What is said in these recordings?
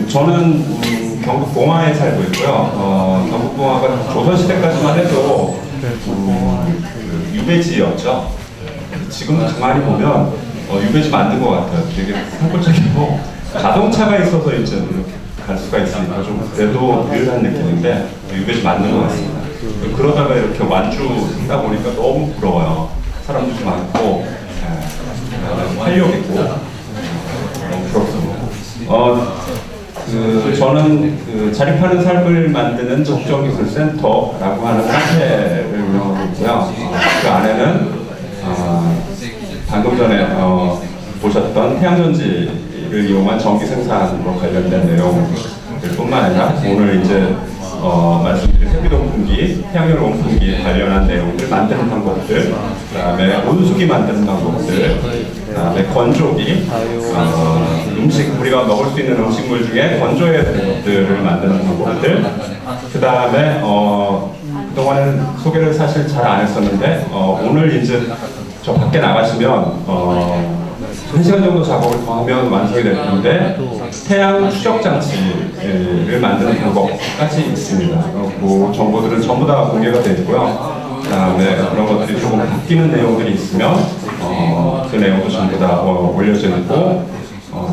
저는 경북 봉화에 살고 있고요. 경북 봉화가 조선시대까지만 해도 유배지였죠. 지금 가만히 보면 유배지 맞는 것 같아요. 되게 산골짜기고 자동차가 있어서 이제 이렇게 갈 수가 있으니까 좀 그래도 유일한 느낌인데 유배지 맞는 것 같습니다. 그러다가 이렇게 완주 하다 보니까 너무 부러워요. 사람들도 많고 활력 있고 너무 부럽습니다. 저는 자립하는 삶을 만드는 적정기술센터라고 하는 카페를 운영하고 있고요. 그 안에는 방금 전에 보셨던 태양전지를 이용한 전기 생산과 관련된 내용들뿐만 아니라 오늘 이제 말씀드린 세비동풍기, 태양열 온풍기에 관련한 내용들 만드는 방법들, 그 다음에 온수기 만드는 방법들, 그 다음에 건조기, 음식, 우리가 먹을 수 있는 음식물 중에 건조해야 되는 것들을 만드는 방법들, 그 다음에 그동안은 소개를 사실 잘 안 했었는데 오늘 이제 저 밖에 나가시면 1시간 정도 작업을 더 하면 완성이 될 텐데 태양 추적 장치를 만드는 방법까지 있습니다. 그 정보들은 전부 다 공개가 되어 있고요. 그 다음에 그런 것들이 조금 바뀌는 내용들이 있으면 그 내용도 전부 다 올려져 있고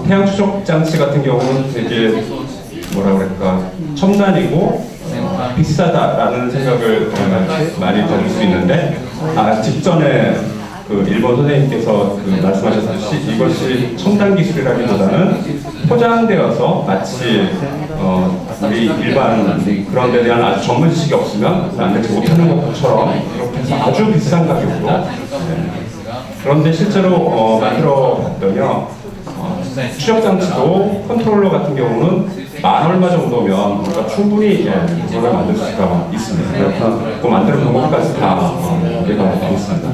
태양 추적 장치 같은 경우는 되게 뭐라 그럴까 첨단이고 비싸다라는 생각을 많이 가질 수 있는데 직전에 일본 선생님께서 말씀하셨듯이 이것이 첨단 기술이라기보다는 포장되어서 마치 우리 일반 그런 데 대한 아주 전문 지식이 없으면 만들지 못하는 것처럼 이렇게 해서 아주 비싼 가격으로 그런데 실제로 만들어 봤더니요 추적 장치도 컨트롤러 같은 경우는 만 얼마 정도면 우리가 충분히 그걸 만들 수가 있습니다. 그래서 그 만드는 방법까지 다 공개가 되어 있습니다.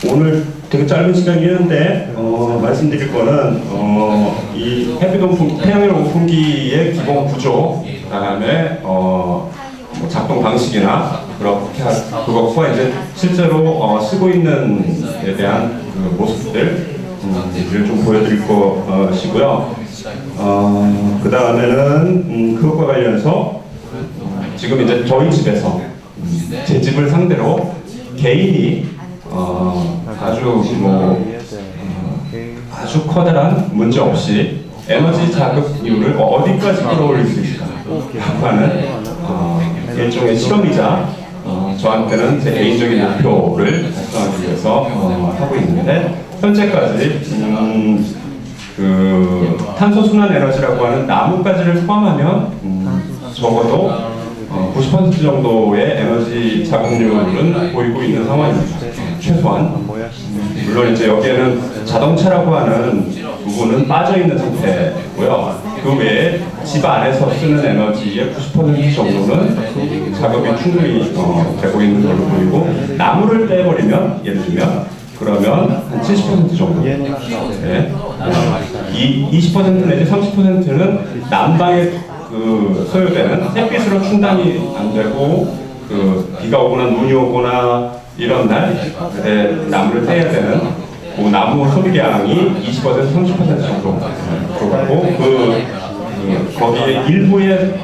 오늘 되게 짧은 시간이었는데 말씀드릴 거는 이 태양열 온풍기의 기본 구조, 그다음에 작동 방식이나 그것과 이제 실제로 쓰고 있는 데 대한 그 모습들을 좀 보여드릴 것이고요. 그 다음에는 그것과 관련해서 지금 이제 저희 집에서 제 집을 상대로 개인이 아주 커다란 문제 없이 에너지 자급률을 어디까지 끌어올릴 수 있을까라고 하는 일종의 실험이자 저한테는 제 개인적인 목표를 달성하기 위해서 하고 있는데 현재까지 그 탄소 순환 에너지라고 하는 나무가지를 포함하면 적어도 90% 정도의 에너지 자급률은 보이고 있는 상황입니다. 최소한. 물론 이제 여기에는 자동차라고 하는 부분은 빠져 있는 상태고요. 그 외에 집 안에서 쓰는 에너지의 90% 정도는 작업이 충분히 되고 있는 걸로 보이고 나무를 떼버리면 예를 들면 그러면 한 70% 정도. 네. 이 20% 내지 30%는 난방에 소요되는 햇빛으로 충당이 안 되고 비가 오거나 눈이 오거나 이런 날 나무를 떼야 되는 그 나무 소비량이 20% 30% 정도 들어가고 거기에 일부의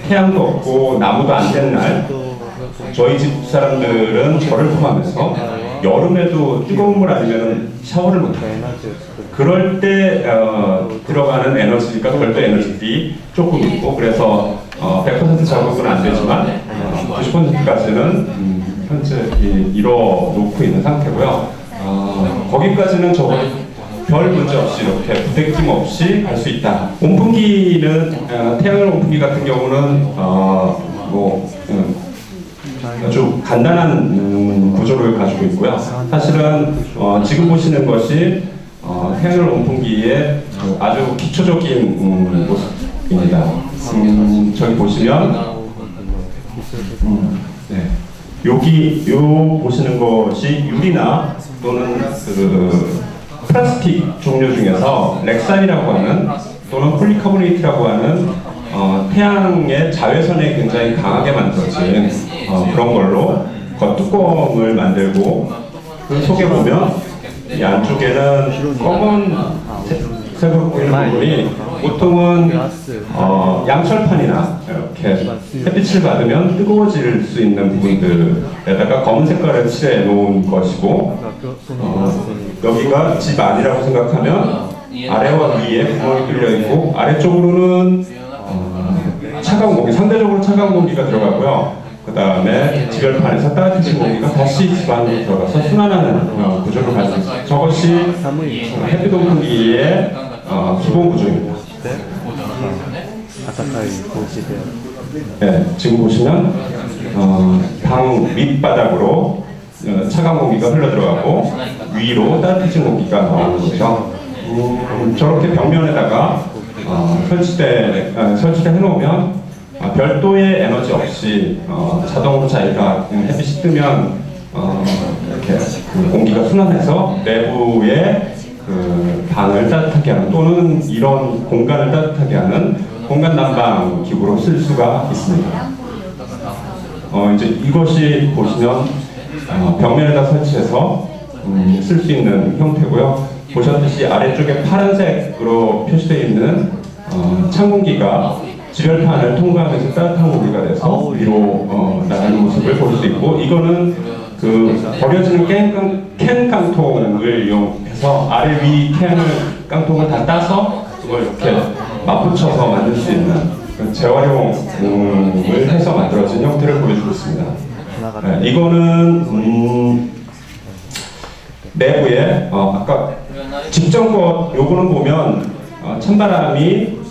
태양도 없고 나무도 안 되는 날 저희 집 사람들은 저를 포함해서 여름에도 뜨거운 물 아니면 샤워를 못해요. 그럴 때 들어가는 에너지가 별도 에너지들이 조금 있고 그래서 100% 작업은 안 되지만 90%까지는 현재 이뤄놓고 있는 상태고요. 거기까지는 적어도 별 문제 없이 이렇게 부대낌 없이 할 수 있다. 온풍기는 태양열 온풍기 같은 경우는 아주 간단한 구조를 가지고 있고요. 사실은 지금 보시는 것이 태양열 온풍기의 아주 기초적인 모습입니다. 저기 보시면 요 보시는 것이 유리나 또는 플라스틱 종류 중에서 렉산이라고 하는 또는 폴리카보네이트라고 하는 태양의 자외선에 굉장히 강하게 만들어진 그런 걸로 겉뚜껑을 만들고 그 속에 보면 이 안쪽에는 검은 색으로 보이는 부분이 보통은 양철판이나 이렇게 햇빛을 받으면 뜨거워질 수 있는 부분들에다가 검은 색깔을 칠해 놓은 것이고, 여기가 집 안이라고 생각하면 아래와 위에 구멍이 뚫려 있고, 아래쪽으로는 차가운 공기, 상대적으로 차가운 공기가 들어가고요. 그 다음에 지열판에서 따뜻해진 공기가 다시 집 안으로 들어가서 순환하는 구조를 가지고 있습니다. 저것이 햇빛 온풍기의 기본 구조입니다. 네, 지금 보시면 방 밑바닥으로 차가운 공기가 흘러 들어가고 위로 따뜻해진 공기가 나오는 거죠. 저렇게 벽면에다가 설치돼 해놓으면 별도의 에너지 없이 자동으로 자기가 햇빛이 뜨면 이렇게 그 공기가 순환해서 내부의 그 방을 따뜻하게 하는, 또는 이런 공간을 따뜻하게 하는 공간 난방 기구로 쓸 수가 있습니다. 이제 이것이 보시면 벽면에다 설치해서 쓸 수 있는 형태고요. 보셨듯이 아래쪽에 파란색으로 표시되어 있는 찬 공기가 지열판을 통과하면서 따뜻한 공기가 돼서 위로 나가는 모습을 볼 수 있고, 이거는 그 버려지는 캔 깡통을 이용해서 아래 위 깡통을 다 따서 그걸 이렇게 맞붙여서 만들 수 있는 재활용을 해서 만들어진 형태를 보여주고 있습니다. 네, 이거는 내부에 아까 직전 것 요거는 보면 찬바람이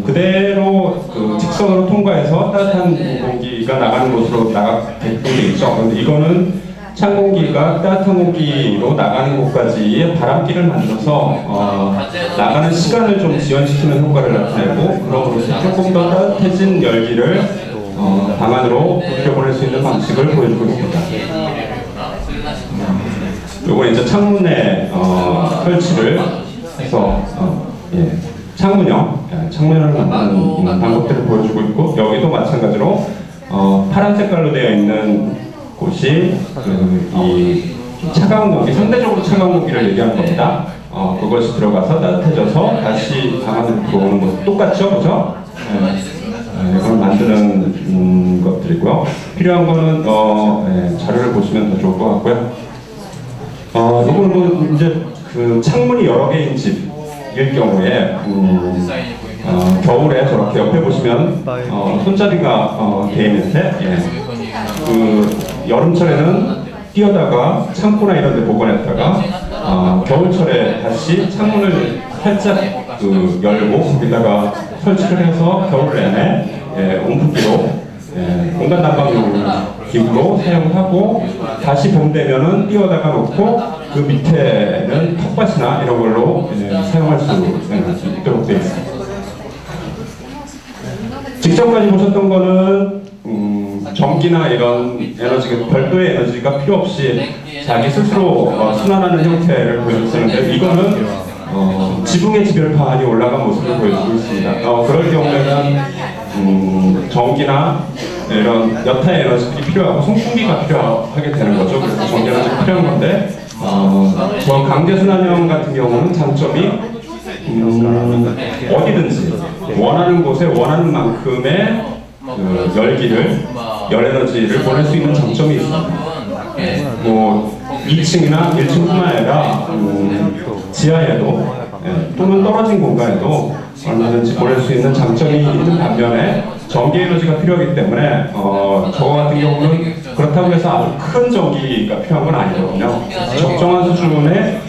그대로 직선으로 통과해서 따뜻한 공기가 나가는 곳으로 나가게끔 되어 있죠. 그런데 이거는 찬 공기가 따뜻한 공기로 나가는 곳까지의 바람길을 만들어서 나가는 시간을 좀 지연시키는 효과를 나타내고, 그러면서 조금 더 따뜻해진 열기를 방 안으로 돌려보낼 수 있는 방식을 보여주고 있습니다. 요건 이제 창문에 설치를 해서 창문형을 만드는 방법들을 보여주고 있고, 여기도 마찬가지로 파란 색깔로 되어 있는 곳이 이 차가운 공기, 상대적으로 차가운 공기를 얘기하는 겁니다. 그것이 들어가서 따뜻해져서 다시 방 안으로 들어오는 것 똑같죠, 그죠? 이걸 만드는 것들이고요. 필요한 거는 자료를 보시면 더 좋을 것 같고요. 이거는 뭐 이제 그 창문이 여러 개인 집일 경우에 겨울에 저렇게 옆에 보시면 손잡이가 되어 있는데, 그 여름철에는 띄어다가 창고나 이런 데 보관했다가 겨울철에 다시 창문을 살짝 열고 거기다가 설치를 해서 겨울 내내 온풍기로 공간 난방 기구로 사용을 하고, 다시 봄 되면은 띄어다가 놓고 그 밑에는 텃밭이나 이런 걸로 사용할 수 있도록 되어 있습니다. 직전까지 보셨던 거는 전기나 이런 에너지가, 별도의 에너지가 필요 없이 자기 스스로 순환하는 형태를 보여줬었는데, 이거는 지붕의 지열판이 올라간 모습을 보여주고 있습니다. 그럴 경우에는 전기나 이런 여타의 에너지들이 필요하고 송풍기가 필요하게 되는 거죠. 그래서 전기 에너지가 필요한 건데, 저 강제순환형 같은 경우는 장점이 어디든지 원하는 곳에 원하는 만큼의 열기를, 열에너지를 보낼 수 있는 장점이 있습니다. 뭐 2층이나 1층뿐만 아니라 지하에도 또는 떨어진 공간에도 얼마든지 보낼 수 있는 장점이 있는 반면에 전기 에너지가 필요하기 때문에 저거 같은 경우는 그렇다고 해서 아주 큰 전기가 필요한 건 아니거든요. 적정한 수준의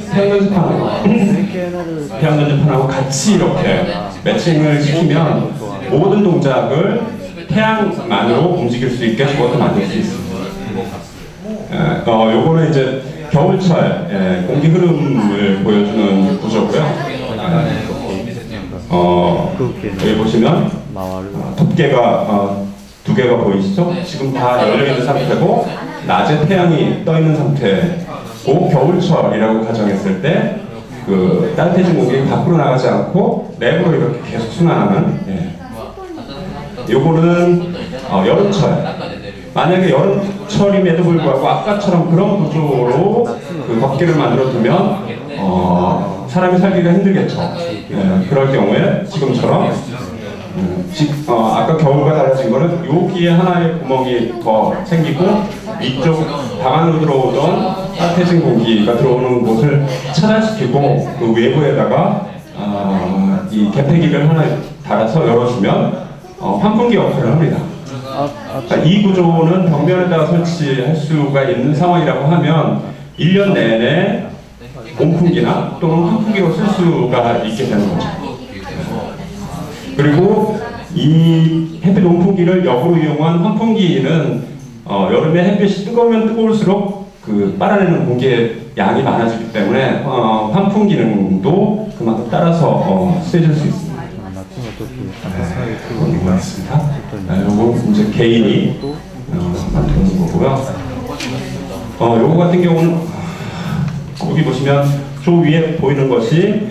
태양전지판하고 같이 이렇게 매칭을 시키면 모든 동작을 태양만으로 움직일 수 있게 저것도 만들 수 있습니다. 요거는 이제 겨울철 공기 흐름을 보여주는 구조고요. 여기 보시면 덮개가 두 개가 보이시죠? 지금 다 열려있는 상태고, 낮에 태양이 떠있는 상태고, 겨울철이라고 가정했을 때 그 따뜻해진 공기가 밖으로 나가지 않고 내부로 이렇게 계속 순환하는, 요거는 여름철. 만약에 철임에도 불구하고 아까처럼 그런 구조로 그 덮개를 만들어 두면 사람이 살기가 힘들겠죠. 그럴 경우에 지금처럼 아까 겨울과 달라진 거는 여기에 하나의 구멍이 더 생기고 이쪽 방 안으로 들어오던 따뜻해진 공기가 들어오는 곳을 차단시키고 그 외부에다가 이 개폐기를 하나 달아서 열어주면 환풍기 역할을 합니다. 그러니까 이 구조는 벽면에다가 설치할 수가 있는 상황이라고 하면 1년 내내 온풍기나 또는 환풍기로 쓸 수가 있게 되는 거죠. 그리고 이 햇빛 온풍기를 역으로 이용한 환풍기는 여름에 햇빛이 뜨거우면 뜨거울수록 그 빨아내는 공기의 양이 많아지기 때문에 환풍 기능도 그만큼 따라서 세질 수 있습니다. 그런 거 있습니다. 요거 이제 개인이 만드는 거고요. 요거 같은 경우는 여기 보시면 저 위에 보이는 것이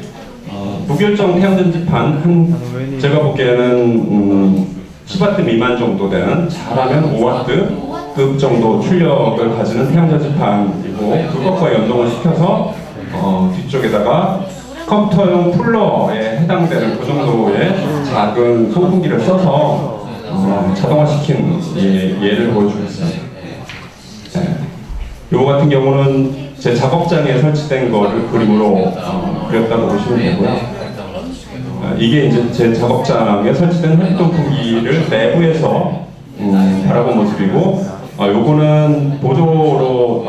무결정 태양전지판 제가 보기에는 10W 미만 정도 되는 잘하면 5W급 정도 출력을 가지는 태양전지판이고 그것과 연동을 시켜서 뒤쪽에다가 컴퓨터용 쿨러에 해당되는 그 정도의 작은 송풍기를 써서 자동화시킨 예를 보여주겠습니다. 네. 요거 같은 경우는 제 작업장에 설치된 거를 그림으로 그렸다고 보시면 되고요. 이게 이제 제 작업장에 설치된 햇빛동풍기를 내부에서 바라본 모습이고, 요거는 보조로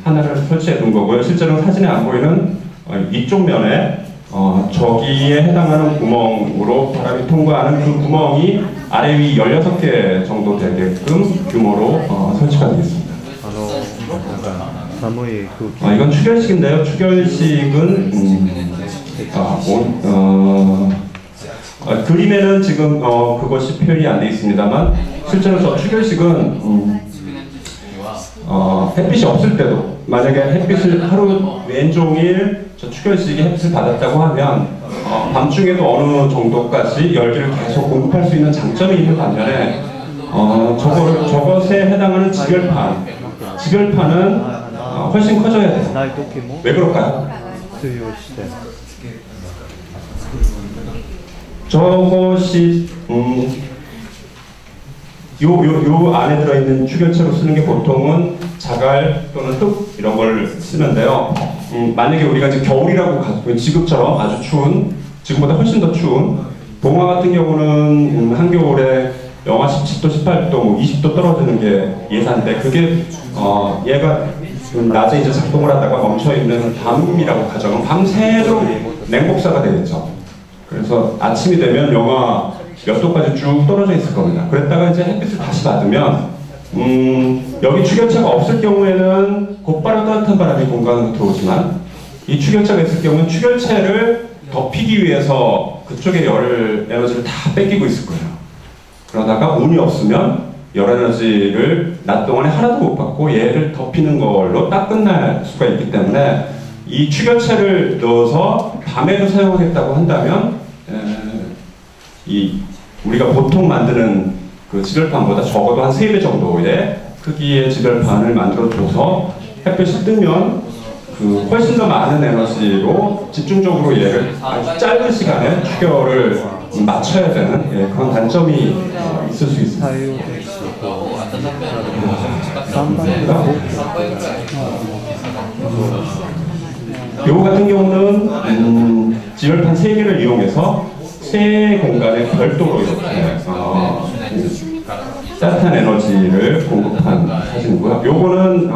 하나를 설치해 둔 거고요. 실제로 사진에 안 보이는 이쪽 면에 저기에 해당하는 구멍으로 바람이 통과하는 그 구멍이 아래 위 16개 정도 되게끔 규모로 설치가 되어 있습니다. 이건 추결식인데요. 추결식은 그림에는 지금 그것이 표현이 안 되어 있습니다만 실제로 저 추결식은 햇빛이 없을 때도 만약에 햇빛을 하루 왼종일 저 추결식이 햇빛을 받았다고 하면 밤중에도 어느 정도까지 열기를 계속 공급할 수 있는 장점이 있는 반면에 저것에 해당하는 직열판은 훨씬 커져야 돼요. 왜 그럴까요? 저것이 요 안에 들어있는 추결체로 쓰는 게 보통은 자갈 또는 흙 이런 걸 쓰는데요. 만약에 우리가 이제 겨울이라고 가지고 지금처럼 아주 추운, 지금보다 훨씬 더 추운 동화 같은 경우는 한겨울에 영하 17도, 18도, 뭐 20도 떨어지는 게 예상인데 그게 얘가 낮에 이제 작동을 하다가 멈춰있는 밤이라고 가정은 밤새도록 냉복사가 되겠죠. 그래서 아침이 되면 영하 몇 도까지 쭉 떨어져 있을 겁니다. 그랬다가 이제 햇빛을 다시 받으면 여기 추결체가 없을 경우에는 곧바로 따뜻한 바람이 공간으로 들어오지만 이 추결체가 있을 경우는 추결체를 덮이기 위해서 그쪽에 열 에너지를 다 뺏기고 있을 거예요. 그러다가 운이 없으면 열 에너지를 낮 동안에 하나도 못 받고 얘를 덮이는 걸로 딱 끝날 수가 있기 때문에 이 추결체를 넣어서 밤에도 사용하겠다고 한다면 우리가 보통 만드는 그 지별판보다 적어도 한 3배 정도의 크기의 지별판을 만들어줘서 햇빛이 뜨면 그 훨씬 더 많은 에너지로 집중적으로 얘를 아주 짧은 시간에 추결을 맞춰야 되는 그런 단점이 있을 수 있습니다. 요거 같은 경우는 지열판 3개를 이용해서 세 공간에 별도로 이렇게 따뜻한 에너지를 공급한 사진이고요. 요거는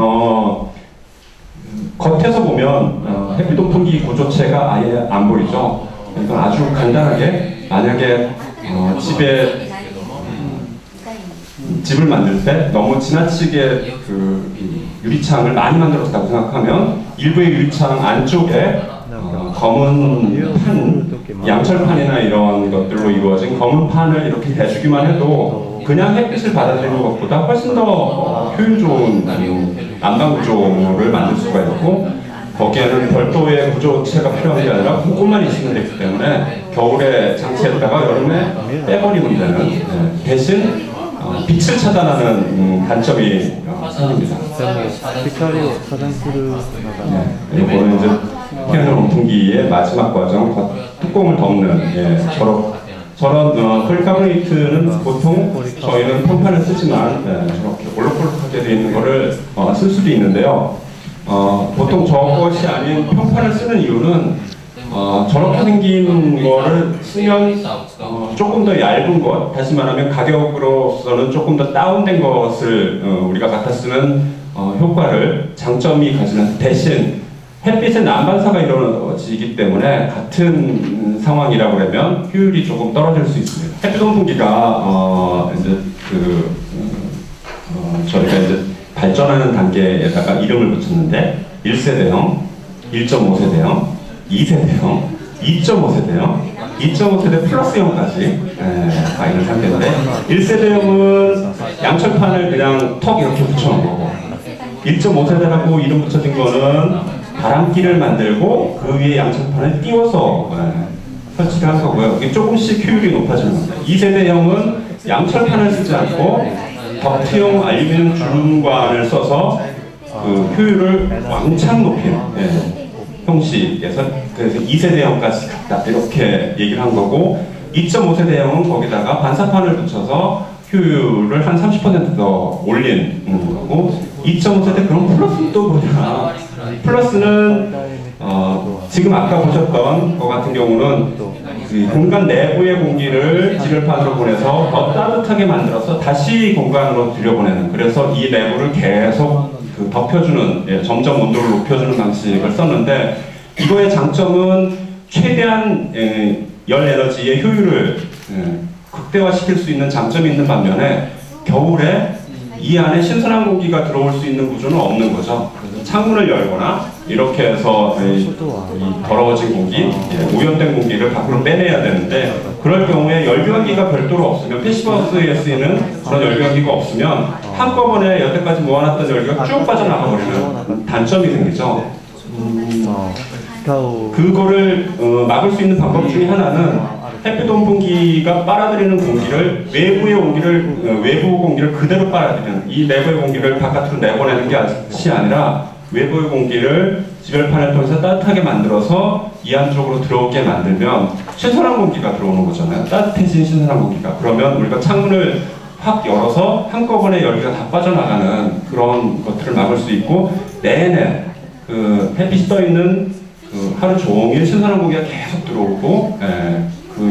겉에서 보면 햇빛 온풍기 구조체가 아예 안 보이죠. 그러니까 아주 간단하게 만약에 집을 만들 때 너무 지나치게 그 유리창을 많이 만들었다고 생각하면 일부의 유리창 안쪽에 검은 판, 양철판이나 이런 것들로 이루어진 검은 판을 이렇게 대주기만 해도 그냥 햇빛을 받아들이는 것보다 훨씬 더 효율 좋은 난방 구조를 만들 수가 있고 거기에는 별도의 구조체가 필요한 게 아니라 그것만 있으면 되기 때문에 겨울에 장치했다가 여름에 빼버리면 되는 대신 빛을 차단하는 단점이 생깁니다. 이거는 이제 태양열 원풍기의 마지막 과정, 뚜껑을 덮는 저런 폴리카보네이트는 보통 저희는 평판을 쓰지만 저렇게 올록볼록하게 되어 있는 거를 쓸 수도 있는데요. 보통 저것이 아닌 평판을 쓰는 이유는 저렇게 생긴 거를 쓰면 조금 더 얇은 것, 다시 말하면 가격으로서는 조금 더 다운된 것을 우리가 갖다 쓰는 효과를, 장점이 가지는 대신 햇빛의 난반사가 이루어지기 때문에 같은 상황이라고 하면 효율이 조금 떨어질 수 있습니다. 햇빛 원풍기가 이제 저희가 이제 발전하는 단계에다가 이름을 붙였는데 1세대형, 1.5세대형, 2세대형, 2.5세대형, 2.5세대 플러스형까지 가 있는 상태인데 1세대형은 양철판을 그냥 턱 이렇게 붙여놓은 거고 1.5세대라고 이름 붙여진 거는 바람기를 만들고 그 위에 양철판을 띄워서 설치를 한 거고요. 이게 조금씩 효율이 높아지는 겁니다. 2세대형은 양철판을 쓰지 않고 덕트용 알루미늄 주름관을 써서 그 효율을 왕창 높인 형식에서 그래서 2세대형까지 갔다 이렇게 얘기를 한 거고 2.5세대형은 거기다가 반사판을 붙여서 효율을 한 30% 더 올린 거고 2.5세대 그럼 플러스 또 뭐냐? 플러스는 지금 아까 보셨던 것 같은 경우는 그 공간 내부의 공기를 지열판으로 보내서 더 따뜻하게 만들어서 다시 공간으로 들여보내는, 그래서 이 내부를 계속 덮여주는, 점점 온도를 높여주는 방식을 썼는데 이거의 장점은 최대한 열 에너지의 효율을 극대화시킬 수 있는 장점이 있는 반면에 겨울에 이 안에 신선한 공기가 들어올 수 있는 구조는 없는 거죠. 그래서 창문을 열거나 이렇게 해서 이 더러워진 공기, 오염된 공기를 밖으로 빼내야 되는데 그럴 경우에 열교환기가 별도로 없으면, 패시브하우스에 쓰이는 그런 열교환기가 없으면 한꺼번에 여태까지 모아놨던 열기가 쭉 빠져나가 버리는 단점이 생기죠. 그거를 막을 수 있는 방법 중에 하나는 햇빛 원풍기가 빨아들이는 공기를, 외부 공기를 그대로 빨아들이는, 이 내부의 공기를 바깥으로 내보내는 것이 아니라 외부의 공기를 지열판을 통해서 따뜻하게 만들어서 이 안쪽으로 들어오게 만들면 신선한 공기가 들어오는 거잖아요. 따뜻해진 신선한 공기가. 그러면 우리가 창문을 확 열어서 한꺼번에 열기가 다 빠져나가는 그런 것들을 막을 수 있고, 내내 그 햇빛이 떠있는 그 하루 종일 신선한 공기가 계속 들어오고,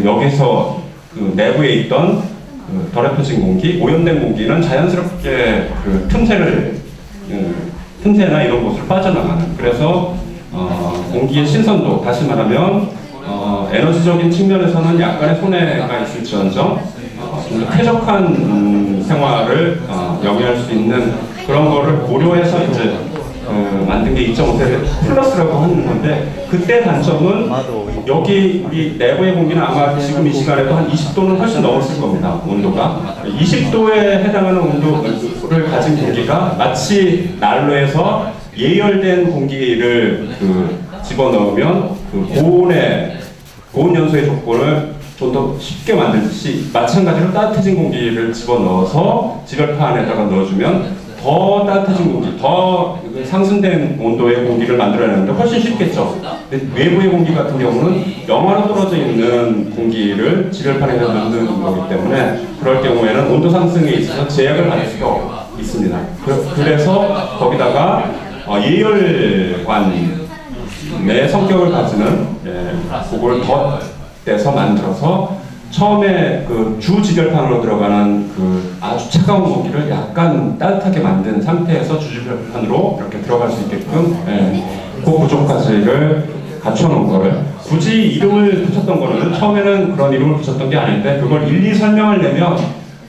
여기서 그 내부에 있던 그 더럽혀진 공기, 오염된 공기는 자연스럽게 그 틈새나 이런 곳으로 빠져나가는, 그래서 공기의 신선도, 다시 말하면 에너지적인 측면에서는 약간의 손해가 있을지언정 좀 더 쾌적한 생활을 영위할 수 있는 그런 거를 고려해서 이제 만든 게 2.5세대 플러스라고 하는 건데, 그때 단점은 여기 우리 내부의 공기는 아마 지금 이 시간에도 한 20도는 훨씬 넘었을 겁니다. 온도가 20도에 해당하는 온도를 가진 공기가 마치 난로에서 예열된 공기를 집어넣으면 고온 연소의 조건을 좀 더 쉽게 만들듯이, 마찬가지로 따뜻해진 공기를 집어넣어서 지열판에다가 넣어주면 더 따뜻해진 공기, 더 상승된 온도의 공기를 만들어내는데 훨씬 쉽겠죠. 근데 외부의 공기 같은 경우는 영하로 떨어져 있는 공기를 지열판에 넣는 거기 때문에 그럴 경우에는 온도 상승에 있어서 제약을 받을 수가 있습니다. 그래서 거기다가 예열관의 성격을 가지는 그걸 덧대서 만들어서 처음에 그 주지열판으로 들어가는 그 아주 차가운 공기를 약간 따뜻하게 만든 상태에서 주지열판으로 이렇게 들어갈 수 있게끔 그 구조까지를 갖춰놓은 거를, 굳이 이름을 붙였던 거는 처음에는 그런 이름을 붙였던 게 아닌데 그걸 일일이 설명하려면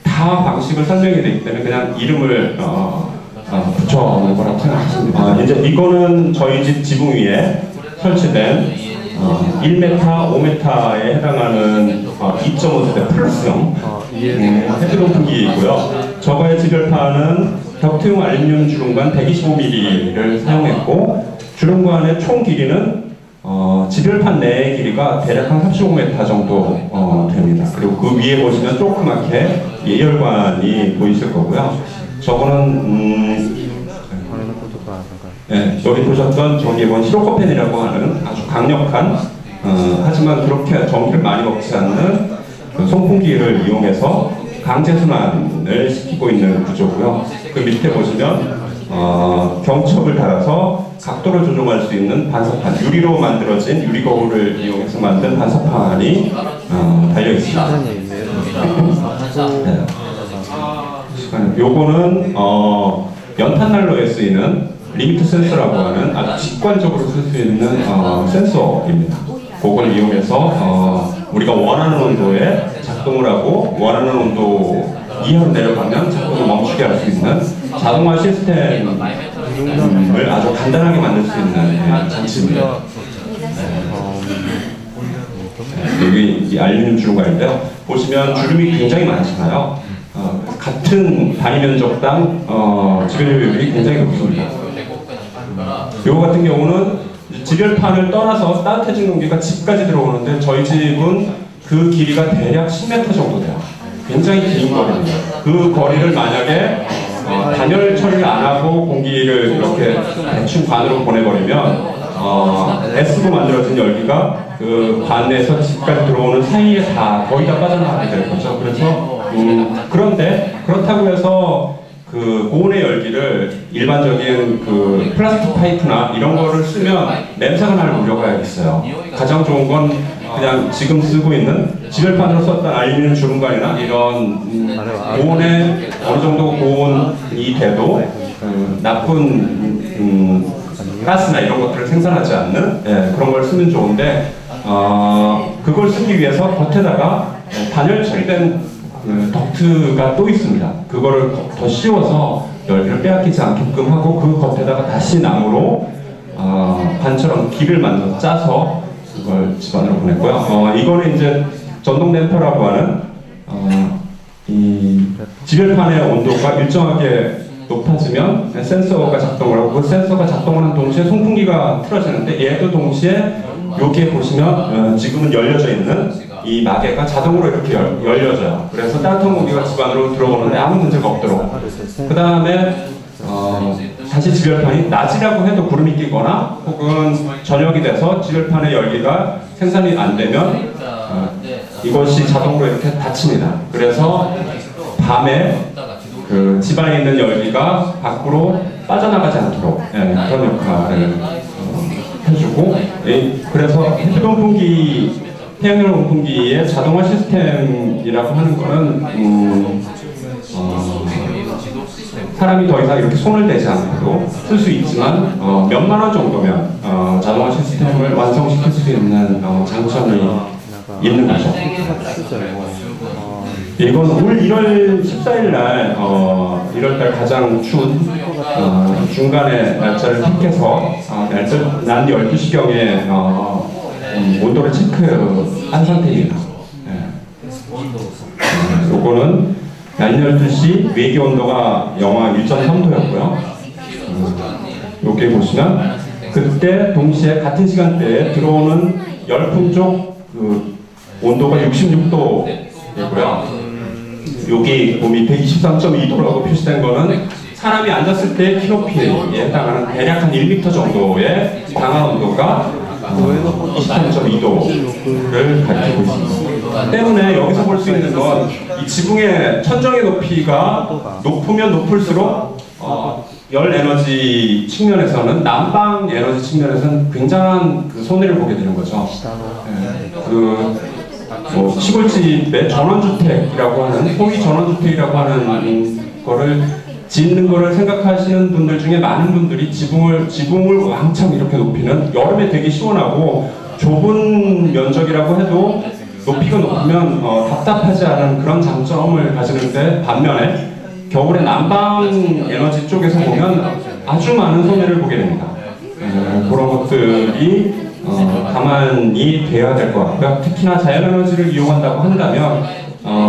다 방식을 설명이 되기 때문에 그냥 이름을 붙여놓은 거라고 생각했습니다. 이제 이거는 저희 집 지붕 위에 설치된 1m, 5m에 해당하는 2.5세대 플러스형 햇빛 원풍기이고요. 저거의 지열판은 덕트용 알루미늄 주름관 125mm를 사용했고, 주름관의 총 길이는 지별판 내의 길이가 대략 한 35m 정도 됩니다. 그리고 그 위에 보시면 조그맣게 예열관이 보이실 거고요. 저거는 네, 여기 보셨던 저기 시로코펜이라고 하는 아주 강력한 하지만 그렇게 전기를 많이 먹지 않는 그 송풍기를 이용해서 강제순환을 시키고 있는 구조고요. 그 밑에 보시면 경첩을 달아서 각도를 조정할 수 있는 반사판, 유리로 만들어진 유리거울을 이용해서 만든 반사판이 달려 있습니다. 네. 요거는 연탄난로에 쓰이는 리미트 센서라고 하는 아주 직관적으로 쓸 수 있는 센서입니다. 그걸 이용해서 우리가 원하는 온도에 작동을 하고 원하는 온도 이하로 내려가면 작동을 멈추게 할 수 있는 자동화 시스템을 아주 간단하게 만들 수 있는 장치입니다. 여기 이 알루미늄 주름갈인데요. 보시면 주름이 굉장히 많잖아요. 같은 단위 면적당 지별율이 굉장히 높습니다. 요거 같은 경우는 지별판을 떠나서 따뜻해진 공기가 집까지 들어오는데 저희 집은 그 길이가 대략 10m 정도 돼요. 굉장히 긴 거리입니다. 그 거리를 만약에 단열 처리를 안 하고 공기를 이렇게 대충 관으로 보내버리면 S로 만들어진 열기가 그 관에서 집까지 들어오는 사이에 거의 다 빠져나가게 될 거죠. 그래서 그런데 그렇다고 해서 그 고온의 열기를 일반적인 그 플라스틱 파이프나 이런 거를 쓰면 냄새가 날 우려가 있어요. 가장 좋은 건 그냥 지금 쓰고 있는 지별판으로 썼던 알루미늄 주름관이나 이런 고온에 어느 정도 고온이 돼도 나쁜 가스나 이런 것들을 생산하지 않는 그런 걸 쓰면 좋은데 그걸 쓰기 위해서 겉에다가 단열 처리된 덕트가 또 있습니다. 그거를 더 씌워서 열기를 빼앗기지 않게끔 하고 그 겉에다가 다시 나무로 관처럼 길을 만들어서 짜서 그걸 집안으로 보냈고요. 이거는 이제 전동 댐퍼라고 하는 이 지별판의 온도가 일정하게 높아지면 센서가 작동을 하고 그 센서가 작동하는 동시에 송풍기가 틀어지는데 얘도 동시에 여기에 보시면 지금은 열려져 있는 이 마개가 자동으로 이렇게 열려져요. 그래서 따뜻한 공기가 집 안으로 들어오는데 아무 문제가 없도록. 그 다음에 다시 지별판이 낮이라고 해도 구름이 끼거나 혹은 저녁이 돼서 지별판의 열기가 생산이 안 되면 이것이 자동으로 이렇게 닫힙니다. 그래서 밤에 그 집안에 있는 열기가 밖으로 빠져나가지 않도록 그런 역할을 해주고 그래서 태양열 온풍기의 자동화 시스템이라고 하는 거는 사람이 더 이상 이렇게 손을 대지 않고도 쓸 수 있지만 몇만 원 정도면 자동화 시스템을 완성시킬 수 있는 장점이 있는 거죠. 이건 올 1월 14일 날 1월달 가장 추운 중간에 날짜를 택해서 낮 12시경에 온도를 체크한 상태입니다. 요거는 낮 12시 외기 온도가 영하 1.3도였고요. 여기 보시면 그때 동시에 같은 시간대에 들어오는 열풍 쪽 그 온도가 66도이고요. 여기 밑에 23.2도라고 표시된 거는 사람이 앉았을 때 키높이에 해당하는 대략 한 1m 정도의 강화 온도가 23.2도를 가리키고 있습니다. 때문에 여기서 볼 수 있는 건 이 지붕의 천정의 높이가 높으면 높을수록 열 에너지 측면에서는 난방 에너지 측면에서는 굉장한 그 손해를 보게 되는 거죠. 시골집의 전원주택이라고 하는 소위 전원주택이라고 하는 거를 짓는 거를 생각하시는 분들 중에 많은 분들이 지붕을 왕창 이렇게 높이는 여름에 되게 시원하고 좁은 면적이라고 해도 높이가 높으면 답답하지 않은 그런 장점을 가지는데 반면에 겨울에 난방 에너지 쪽에서 보면 아주 많은 손해를 보게 됩니다. 그런 것들이 가만히 돼야 될 것 같고요. 특히나 자연에너지를 이용한다고 한다면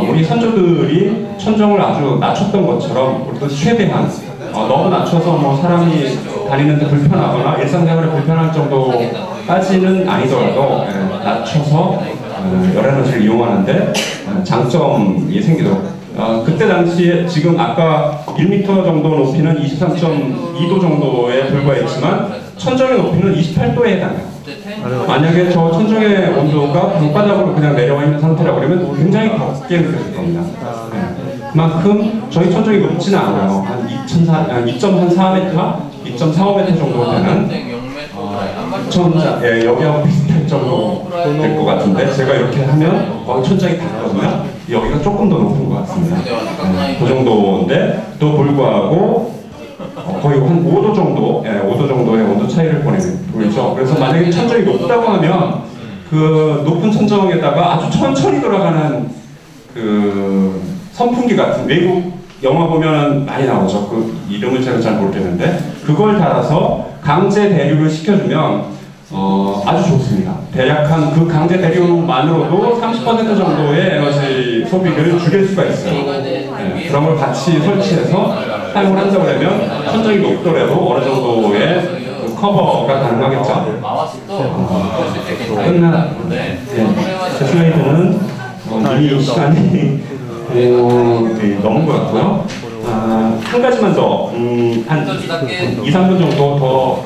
우리 선조들이 천정을 아주 낮췄던 것처럼 우리도 최대한 너무 낮춰서 뭐 사람이 다니는데 불편하거나 일상생활에 불편할 정도까지는 아니더라도 낮춰서 열에너지를 이용하는데 장점이 생기도록 그때 당시에 지금 아까 1m 정도 높이는 23.2도 정도에 불과했지만 천정의 높이는 28도에 해당해요. 만약에 저 천정의 온도가 방바닥으로 그냥 내려와 있는 상태라고 그러면 굉장히 덥게 느껴질 겁니다. 그만큼 저희 천정이 높지는 않아요. 한 2.4m, 2.45m 정도 되는 여기하고 비슷할 정도 될 것 같은데 제가 이렇게 하면 천장이 닿거든요. 여기가 조금 더 높은 것 같습니다. 그 정도인데 또 불구하고 거의 한 5도 정도, 5도 정도의 온도 차이를 보이죠. 그래서 만약에 천정이 높다고 하면 그 높은 천정에다가 아주 천천히 돌아가는 그 선풍기 같은 외국 영화 보면 많이 나오죠. 그 이름을 제가 잘 모르겠는데 그걸 달아서 강제 대류를 시켜주면 아주 좋습니다. 대략 한 그 강제 대류만으로도 30% 정도의 에너지 소비를 줄일 수가 있어요. 그런 걸 같이 설치해서 사용을 한다고 하면 천정이 높더라도 어느 정도의 그 커버가 가능하겠죠. 제 슬라이드는 이미 시간이 넘은 것 같고요. 한 가지만 더, 한 2, 3분 정도 더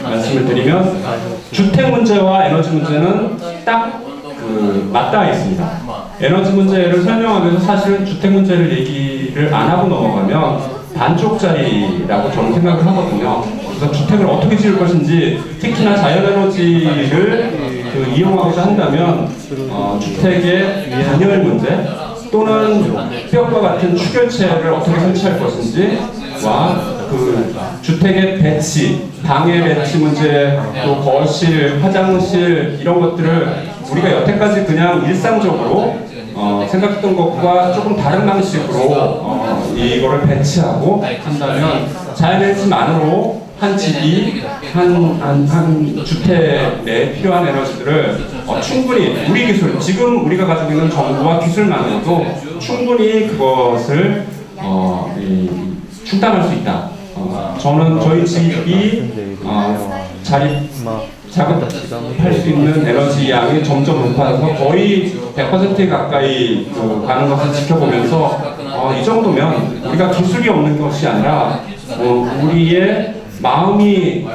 말씀을 드리면 주택 문제와 에너지 문제는 딱 맞닿아 있습니다. 에너지 문제를 설명하기 위해서 사실은 주택 문제를 얘기를 안 하고 넘어가면 반쪽짜리라고 저는 생각을 하거든요. 그래서 주택을 어떻게 지을 것인지 특히나 자연에너지를 이용하고자 한다면 주택의 단열 문제 또는 뼈과 같은 추결체를 어떻게 설치할 것인지와 그 주택의 배치, 방의 배치 문제, 또 거실, 화장실 이런 것들을 우리가 여태까지 그냥 일상적으로 생각했던 것과 조금 다른 방식으로 이거를 배치하고 한다면 자연에너지만으로 한 집이 한 주택에 필요한 에너지들을 충분히 우리 기술, 지금 우리가 가지고 있는 정보와 기술만으로도 충분히 그것을 충당할 수 있다. 저는 저희 집이 작업할 수 있는 에너지 양이 점점 높아져서 거의 100%에 가까이 가는 것을 지켜보면서 이 정도면 우리가 기술이 없는 것이 아니라 우리의 마음이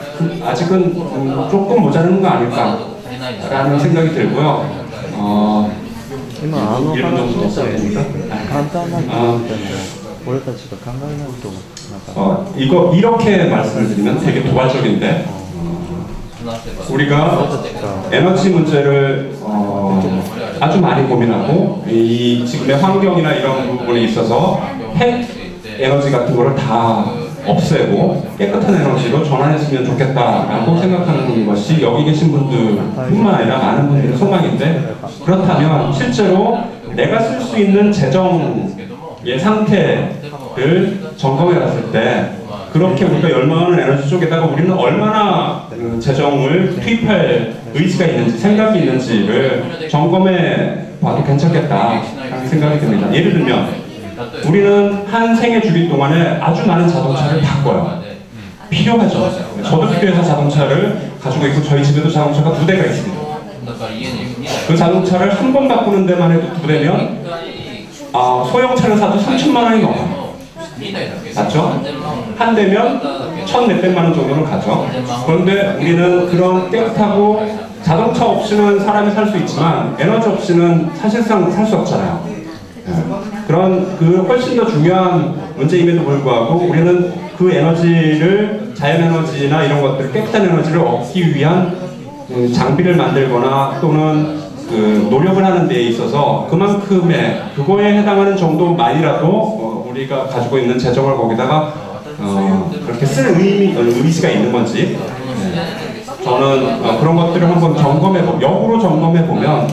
아직은 조금 모자라는 거 아닐까라는 생각이 들고요. 1분 정도 됐습니다. 이렇게 말씀을 드리면 되게 도발적인데 우리가 에너지 문제를 아주 많이 고민하고 이 지금의 환경이나 이런 부분에 있어서 핵 에너지 같은 거를 다 없애고 깨끗한 에너지로 전환했으면 좋겠다라고 생각하는 것이 여기 계신 분들뿐만 아니라 많은 분들의 소망인데 그렇다면 실제로 내가 쓸 수 있는 재정의 상태를 점검해 봤을 때 그렇게 우리가 열망하는 에너지 쪽에다가 우리는 얼마나 재정을 투입할 의지가 있는지 생각이 있는지를 점검해 봐도 괜찮겠다라는 생각이 듭니다. 예를 들면 우리는 한 생애 주기 동안에 아주 많은 자동차를 바꿔요. 필요하죠. 저도 필요해서 자동차를 가지고 있고 저희 집에도 자동차가 2대가 있습니다. 그 자동차를 한 번 바꾸는 데만 해도 2대면 소형차를 사도 3천만 원이 넘어요. 맞죠? 한 대면 1,000몇백만 원 정도는 가죠. 그런데 우리는 그런 깨끗하고 자동차 없이는 사람이 살 수 있지만 에너지 없이는 사실상 살 수 없잖아요. 그런 훨씬 더 중요한 문제임에도 불구하고 우리는 그 에너지를 자연에너지나 이런 것들 깨끗한 에너지를 얻기 위한 장비를 만들거나 또는 노력을 하는 데에 있어서 그만큼의 그거에 해당하는 정도만이라도 우리가 가지고 있는 재정을 거기다가 그렇게 쓸 의지가 있는 건지 저는 그런 것들을 한번 역으로 점검해보면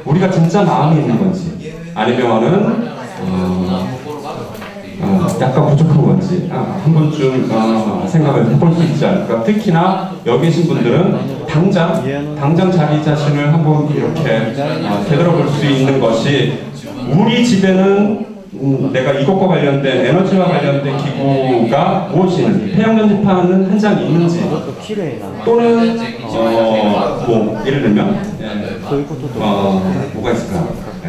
우리가 진짜 마음이 있는 건지 아니면은 약간 부족한 건지 한 번쯤 생각을 해볼 수 있지 않을까. 특히나 여기 계신 분들은 당장 자기 자신을 한번 이렇게 되돌아볼 수 있는 것이 우리 집에는 내가 이것과 관련된 에너지와 관련된 기구가 무엇이는지, 태양전지판은 한 장 있는지, 또는 뭐 예를 들면 뭐가 있을까?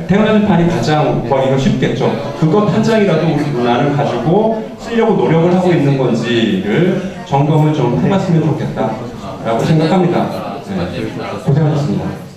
태양전지판이 가장 구하기가 쉽겠죠. 그것 한 장이라도 우리 나는 가지고 쓰려고 노력을 하고 있는 건지를 점검을 좀 해봤으면 좋겠다라고 생각합니다. 네, 고생하셨습니다.